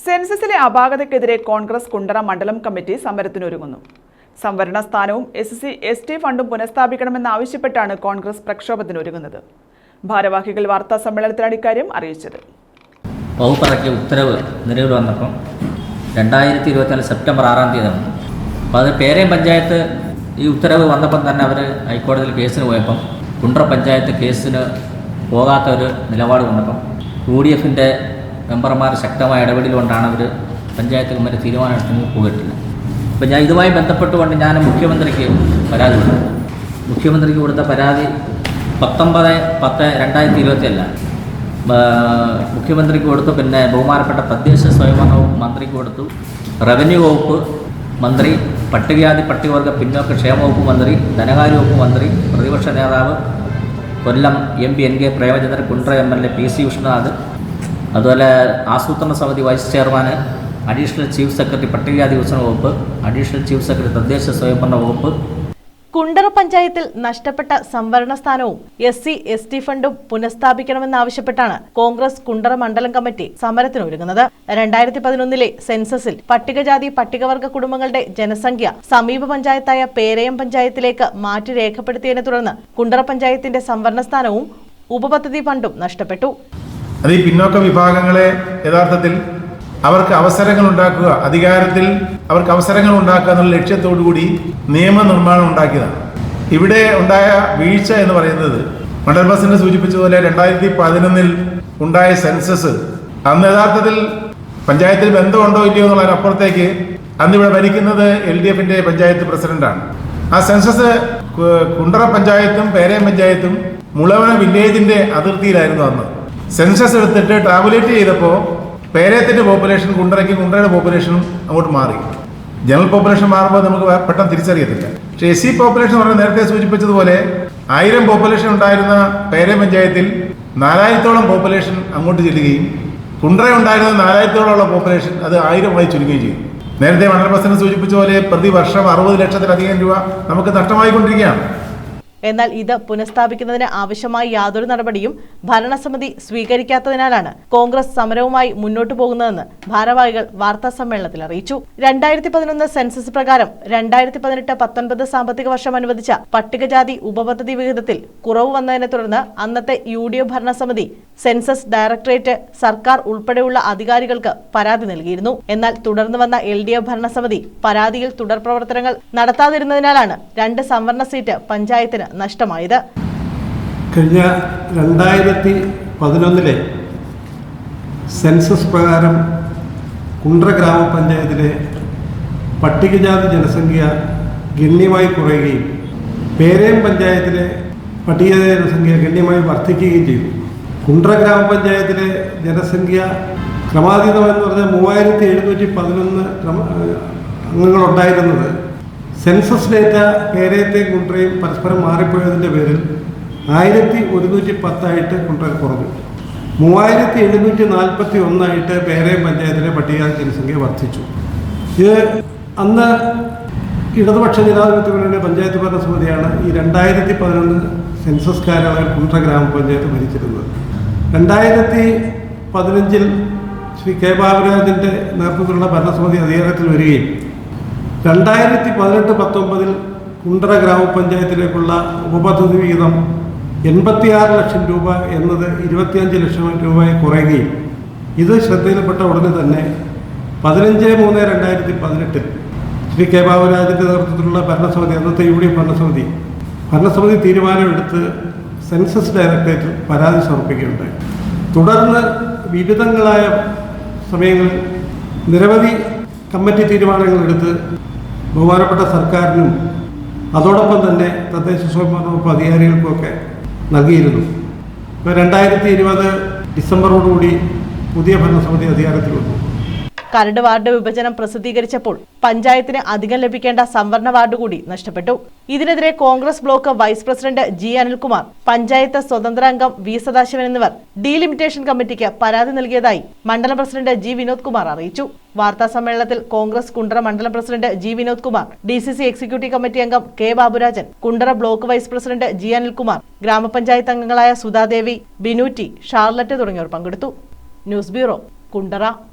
സെൻസസിലെ അപാകതയ്ക്കെതിരെ കോൺഗ്രസ് കുണ്ടറ മണ്ഡലം കമ്മിറ്റി സമരത്തിനൊരുങ്ങുന്നു. സംവരണ സ്ഥാനവും SC/ST ഫണ്ടും പുനഃസ്ഥാപിക്കണമെന്നാവശ്യപ്പെട്ടാണ് കോൺഗ്രസ് പ്രക്ഷോഭത്തിനൊരുങ്ങുന്നത്. ഭാരവാഹികൾ വാർത്താ സമ്മേളനത്തിലാണ് ഇക്കാര്യം അറിയിച്ചത്. വകുപ്പിറക്കിയ ഉത്തരവ് നിലവിൽ വന്നപ്പം 2024 സെപ്റ്റംബർ 6 വന്നു. അപ്പോൾ അത് പേരയം പഞ്ചായത്ത് ഈ ഉത്തരവ് വന്നപ്പം തന്നെ അവർ ഹൈക്കോടതിയിൽ കേസിന് പോയപ്പം കുണ്ടറ പഞ്ചായത്ത് കേസിന് പോകാത്ത ഒരു നിലപാട് വന്നപ്പം UDFൻ്റെ മെമ്പർമാർ ശക്തമായ ഇടപെടലുകൊണ്ടാണ് അവർ പഞ്ചായത്ത് കമ്മിറ്റി തീരുമാനമെടുത്തെങ്കിൽ പോയിട്ടില്ല. അപ്പോൾ ഞാൻ ഇതുമായി ബന്ധപ്പെട്ടുകൊണ്ട് ഞാൻ മുഖ്യമന്ത്രിക്ക് പരാതി കൊടുത്തു. മുഖ്യമന്ത്രിക്ക് കൊടുത്ത പരാതി 19/10/2024 മുഖ്യമന്ത്രിക്ക് കൊടുത്തു. പിന്നെ ബഹുമാനപ്പെട്ട തദ്ദേശ സ്വയംഭരണ മന്ത്രിക്ക് കൊടുത്തു. റവന്യൂ വകുപ്പ് മന്ത്രി, പട്ടികജാതി പട്ടികവർഗ പിന്നോക്ക ക്ഷേമ വകുപ്പ് മന്ത്രി, ധനകാര്യ വകുപ്പ് മന്ത്രി, പ്രതിപക്ഷ നേതാവ് കൊല്ലം MP NK Premachandran, Kundara MLA PC Vishnunath, അതുപോലെ ആസൂത്രണ സമിതി vice chairman, additional chief secretary പട്ടികജാതി വികസന വകുപ്പ്, അഡീഷണൽ ചീഫ് സെക്രട്ടറി തദ്ദേശ സ്വയംഭരണ വകുപ്പ്. കുണ്ടറ പഞ്ചായത്തിൽ നഷ്ടപ്പെട്ട സംവരണ സ്ഥാനവും SC/ST ഫണ്ടും പുനഃസ്ഥാപിക്കണമെന്നാവശ്യപ്പെട്ടാണ് കോൺഗ്രസ് കുണ്ടറ മണ്ഡലം കമ്മിറ്റി സമരത്തിനൊരുങ്ങുന്നത്. 2011 സെൻസസിൽ പട്ടികജാതി പട്ടികവർഗ കുടുംബങ്ങളുടെ ജനസംഖ്യ സമീപ പഞ്ചായത്തായ പേരയം പഞ്ചായത്തിലേക്ക് മാറ്റി രേഖപ്പെടുത്തിയതിനെ തുടർന്ന് കുണ്ടറ പഞ്ചായത്തിന്റെ സംവരണ സ്ഥാനവും ഉപപദ്ധതി ഫണ്ടും നഷ്ടപ്പെട്ടു. അത് ഈ പിന്നോക്ക വിഭാഗങ്ങളെ യഥാർത്ഥത്തിൽ അവർക്ക് അവസരങ്ങൾ ഉണ്ടാക്കുക, അധികാരത്തിൽ അവർക്ക് അവസരങ്ങൾ ഉണ്ടാക്കുക എന്നുള്ള ലക്ഷ്യത്തോടു കൂടി നിയമനിർമ്മാണം ഉണ്ടാക്കിയതാണ്. ഇവിടെ ഉണ്ടായ വീഴ്ച എന്ന് പറയുന്നത് മണ്ഡൽ പ്രസിഡന്റ് സൂചിപ്പിച്ചതുപോലെ 2011 ഉണ്ടായ സെൻസസ് അന്ന് യഥാർത്ഥത്തിൽ പഞ്ചായത്തിൽ ബന്ധമുണ്ടോ ഇല്ലയോ എന്നുള്ളതിനപ്പുറത്തേക്ക് അന്നിവിടെ ഭരിക്കുന്നത് LDFന്റെ പഞ്ചായത്ത് പ്രസിഡന്റാണ്. ആ സെൻസസ് കുണ്ടറ പഞ്ചായത്തും പേരയം പഞ്ചായത്തും മുളവന വില്ലേജിന്റെ അതിർത്തിയിലായിരുന്നു അന്ന്. സെൻസസ് എടുത്തിട്ട് ടാബുലേറ്റ് ചെയ്തപ്പോൾ പേരയത്തിൻ്റെ പോപ്പുലേഷൻ കുണ്ടറയ്ക്ക്, കുണ്ടറയുടെ പോപ്പുലേഷനും അങ്ങോട്ട് മാറി. ജനറൽ പോപ്പുലേഷൻ മാറുമ്പോൾ നമുക്ക് പെട്ടെന്ന് തിരിച്ചറിയത്തില്ല. പക്ഷേ SC പോപ്പുലേഷൻ എന്ന് പറഞ്ഞാൽ നേരത്തെ സൂചിപ്പിച്ചതുപോലെ 1000 പോപ്പുലേഷൻ ഉണ്ടായിരുന്ന പേരയം പഞ്ചായത്തിൽ 4000-ഓളം പോപ്പുലേഷൻ അങ്ങോട്ട് ചെല്ലുകയും കുണ്ടറ ഉണ്ടായിരുന്ന 4000-ഓളം പോപ്പുലേഷൻ അത് 1000-ആയി ചുരുങ്ങുകയും ചെയ്തു. നേരത്തെ മണ്ഡല പ്രസിഡന്റ് സൂചിപ്പിച്ച പോലെ പ്രതിവർഷം 60 ലക്ഷത്തിലധികം രൂപ നമുക്ക് നഷ്ടമായിക്കൊണ്ടിരിക്കുകയാണ്. എന്നാൽ ഇത് പുനഃസ്ഥാപിക്കുന്നതിന് ആവശ്യമായ യാതൊരു നടപടിയും ഭരണസമിതി സ്വീകരിക്കാത്തതിനാലാണ് കോൺഗ്രസ് സമരവുമായി മുന്നോട്ടു പോകുന്നതെന്ന് ഭാരവാഹികൾ വാർത്താ സമ്മേളനത്തിൽ അറിയിച്ചു. 2011 സെൻസസ് പ്രകാരം 2018-19 സാമ്പത്തിക വർഷം അനുവദിച്ച പട്ടികജാതി ഉപപദ്ധതി വിഹിതത്തിൽ കുറവ് വന്നതിനെ തുടർന്ന് അന്നത്തെ UDF ഭരണസമിതി സെൻസസ് ഡയറക്ടറേറ്റ്, സർക്കാർ ഉൾപ്പെടെയുള്ള അധികാരികൾക്ക് പരാതി നൽകിയിരുന്നു. എന്നാൽ തുടർന്ന് വന്ന LDF ഭരണസമിതി പരാതിയിൽ തുടർ പ്രവർത്തനങ്ങൾ നടത്താതിരുന്നതിനാലാണ് 2 സംവരണ സീറ്റ് പഞ്ചായത്തിന് നഷ്ടമായത്. കഴിഞ്ഞ 2011 സെൻസസ് പ്രകാരം കുണ്ടറ ഗ്രാമപഞ്ചായത്തിലെ പട്ടികജാതി ജനസംഖ്യ ഗണ്യമായി കുറയുകയും പേരയം പഞ്ചായത്തിലെ പട്ടികജാതി ജനസംഖ്യ ഗണ്യമായി വർദ്ധിക്കുകയും ചെയ്തു. കുണ്ടറ ഗ്രാമപഞ്ചായത്തിലെ ജനസംഖ്യ ക്രമാതീതമെന്ന് പറഞ്ഞാൽ 3711 അംഗങ്ങളുണ്ടായിരുന്നത് സെൻസസ് ഡേറ്റ പേരയത്തെയും കുണ്ടറയും പരസ്പരം മാറിപ്പോയതിൻ്റെ പേരിൽ 1110 കുണ്ടറ കുറഞ്ഞു. 3741 പേരയം പഞ്ചായത്തിലെ പട്ടികജാതി ജനസംഖ്യ വർദ്ധിച്ചു. ഇത് അന്ന് ഇടതുപക്ഷ ജനാധിപത്യ മുന്നണിയുടെ പഞ്ചായത്ത് ഭരണസമിതിയാണ് ഈ 2011 സെൻസസ് കാലയളവിൽ കുണ്ടറ ഗ്രാമപഞ്ചായത്ത് ഭരിച്ചിരുന്നത്. 2015 ശ്രീ K. ബാബുരാജിൻ്റെ നേതൃത്വത്തിലുള്ള ഭരണസമിതി അധികാരത്തിൽ വരികയും 2018-19 കുണ്ടറ ഗ്രാമപഞ്ചായത്തിലേക്കുള്ള ഉപപദ്ധതി വിഹിതം 86 ലക്ഷം രൂപ എന്നത് 25 ലക്ഷം രൂപയായി കുറയുകയും ഇത് ശ്രദ്ധയിൽപ്പെട്ട ഉടനെ തന്നെ 15/3/2018 ശ്രീ K. ബാബുരാജിൻ്റെ നേതൃത്വത്തിലുള്ള ഭരണസമിതി, അന്നത്തെ UDF ഭരണസമിതി തീരുമാനമെടുത്ത് സെൻസസ് ഡയറക്ടറേറ്റിൽ പരാതി സമർപ്പിക്കുകയുണ്ടായി. തുടർന്ന് വിവിധങ്ങളായ സമയങ്ങളിൽ നിരവധി കമ്മിറ്റി തീരുമാനങ്ങളെടുത്ത് ബഹുമാനപ്പെട്ട സർക്കാരിനും അതോടൊപ്പം തന്നെ തദ്ദേശ സ്വയംഭരണ വകുപ്പ് അധികാരികൾക്കുമൊക്കെ നൽകിയിരുന്നു. ഇപ്പോൾ 2020 ഡിസംബറോടുകൂടി പുതിയ ഭരണസമിതി അധികാരത്തിൽ വന്നു. കരട് വാർഡ് വിഭജനം പ്രസിദ്ധീകരിച്ചപ്പോൾ പഞ്ചായത്തിന് അധികം ലഭിക്കേണ്ട സംവരണ വാർഡ് കൂടി നഷ്ടപ്പെട്ടു. ഇതിനെതിരെ Congress block vice president G. Anilkumar, panchayat സ്വതന്ത്ര അംഗം V. സദാശിവൻ എന്നിവർ ഡീലിമിറ്റേഷൻ കമ്മിറ്റിക്ക് പരാതി നൽകിയതായി മണ്ഡലം പ്രസിഡന്റ് G. വിനോദ് കുമാർ അറിയിച്ചു. വാർത്താ സമ്മേളനത്തിൽ കോൺഗ്രസ് കുണ്ടറ മണ്ഡലം president G. Vinod Kumar, DCC executive committee അംഗം K. Baburajan, Kundara block vice president G. Anilkumar, ഗ്രാമപഞ്ചായത്ത് അംഗങ്ങളായ സുധാദേവി, ബിനു T, ഷാർലറ്റ് തുടങ്ങിയവർ പങ്കെടുത്തു. News bureau, Kundara.